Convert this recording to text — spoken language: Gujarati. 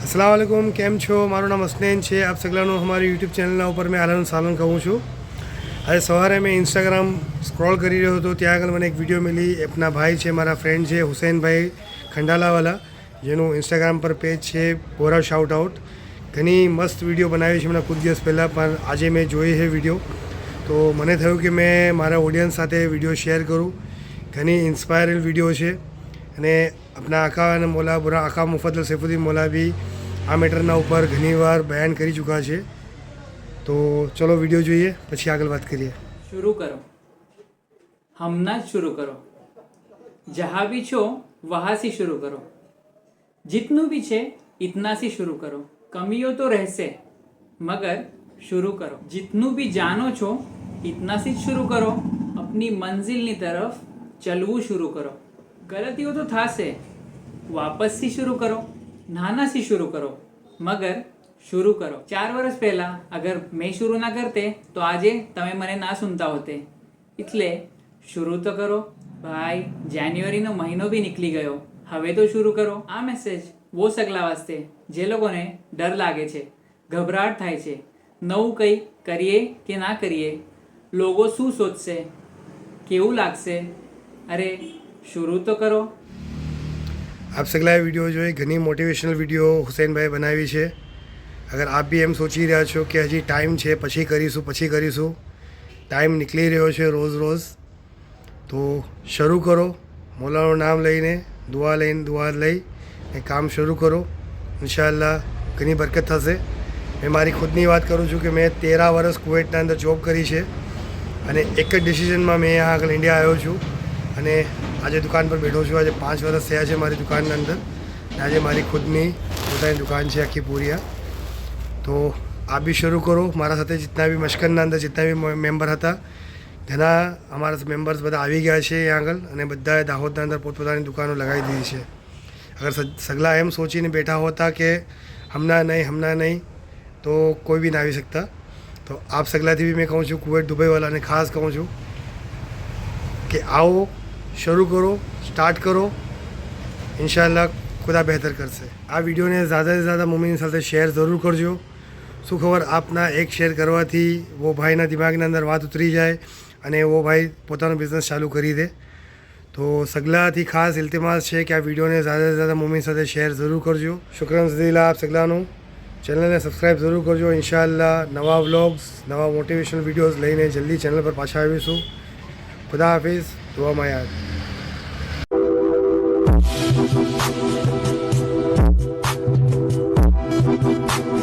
अस्सलाम वालेकुम, કેમ છો? મારું નામ હસનૈન છે. આપ સગલાનું અમારી યુટ્યુબ ચેનલના ઉપર મેં આલન સાલન કહું છું. આજે સવારે મેં ઇન્સ્ટાગ્રામ સ્ક્રોલ કરી રહ્યો હતો, ત્યાં આગળ મને એક વિડીયો મળી. એપના ભાઈ છે, મારા ફ્રેન્ડ છે હુસૈનભાઈ ખંડાલાવાલા, જેનું ઇન્સ્ટાગ્રામ પર પેજ છે બોરા શાઉટ આઉટ. ઘણી મસ્ત વિડીયો બનાવી છે હમણાં કુછ દિવસ પહેલાં, પણ આજે મેં જોઈ છે વિડીયો, તો મને થયું કે મેં મારા ઓડિયન્સ સાથે વિડીયો શેર કરું. ઘણી ઇન્સ્પાયરલ વિડીયો છે અને આપણા આકા અને મોલા બુરા આકા મુફદ્દલ સૈફુદ્દીન મોલા બી આ મેટરના ઉપર ઘણીવાર બયાન કરી ચૂક્યા છે. તો ચલો વિડીયો જોઈએ, પછી આગળ વાત કરીએ. शुरू करो, हमना शुरू करो, जहाँ भी छो वहाँ से शुरू करो, जितનું भी છે इतना से शुरू करो, कमियों तो रहसे मगर शुरू करो, जितનું भी जानो છો इतना से शुरू करो, अपनी मंजिलની તરફ ચલવું शुरू करो. गलतियों तो થાશે, वापस से शुरू करो, नाना से शुरू करो मगर शुरू करो. 4 વર્ષ પહેલા અગર મેં शुरू ના કરતે તો આજે તમે મને ના સુનતા હોતે. એટલે शुरू તો કરો ભાઈ. જાન્યુઆરીનો મહિનો બી નીકળી ગયો, હવે તો शुरू કરો. આ મેસેજ વો સગલા વાસ્તે જે લોકોને ડર લાગે છે, ગભરાટ થાય છે, નવું કંઈ કરીએ કે ના કરીએ, લોકો શું સોચશે, કેવું લાગશે. અરે शुरू તો કરો. આપ સગલાએ વિડીયો જોઈ, ઘણી મોટિવેશનલ વિડીયો હુસૈનભાઈ બનાવી છે. અગર આપ બી એમ સોચી રહ્યા છો કે હજી ટાઈમ છે, પછી કરીશું, ટાઈમ નીકળી રહ્યો છે રોજ, તો શરૂ કરો. મોલાનું નામ લઈને દુઆ લઈ એ કામ શરૂ કરો. ઇન્શાઅલ્લાહ ઘણી બરકત થશે. મેં મારી ખુદની વાત કરું છું કે મેં 13 વર્ષ કુવૈતના અંદર જોબ કરી છે અને એક જ ડિસિઝનમાં મેં અહીંયા આગળ ઇન્ડિયા આવ્યો છું અને આજે દુકાન પર બેઠો છું. આજે 5 વર્ષ થયા છે મારી દુકાનના અંદર. આજે મારી ખુદની પોતાની દુકાન છે આખી પૂરિયા. તો આપ બી શરૂ કરો. મારા સાથે जितना બી મશ્કરના અંદર जितना બી મેમ્બર હતા, ઘણા અમારા મેમ્બર્સ બધા આવી ગયા છે અહીંયા આગળ અને બધાએ દાહોદના અંદર પોતપોતાની દુકાનો લગાવી દીધી છે. અગર સગલા એમ સોચીને બેઠા હોતા કે હમણાં નહીં તો કોઈ બી ના આવી શકતા. તો આપ સગલાથી બી મેં કહું છું, કુવૈત દુબઈવાળાને ખાસ કહું છું કે આવો, શરૂ કરો, સ્ટાર્ટ કરો. ઇન્શાઅલ્લાહ ખુદા બહેતર કરશે. આ વિડીયોને ज़्यादा से ज़्यादा મોમિન સાથે શેર જરૂર કરજો. શું ખબર આપના એક શેર કરવાથી વો ભાઈના દિમાગના અંદર વાત ઉતરી જાય અને વો ભાઈ પોતાનો બિઝનેસ ચાલુ કરી દે. તો સગલાથી ખાસ ઇલ્તિમાસ છે કે આ વિડીયોને ज़्यादा से ज़्यादा મોમિન સાથે શેર જરૂર કરજો. શુક્રન જઝીલા આપ સગલાનું. ચેનલને સબસ્ક્રાઈબ જરૂર કરજો. ઇન્શાઅલ્લાહ નવા વ્લોગ્સ, નવા મોટિવેશનલ વિડીયોઝ લઈને જલ્દી ચેનલ પર પાછા આવીશું. ખુદા હાફિઝ. દુઆમાં યાદ.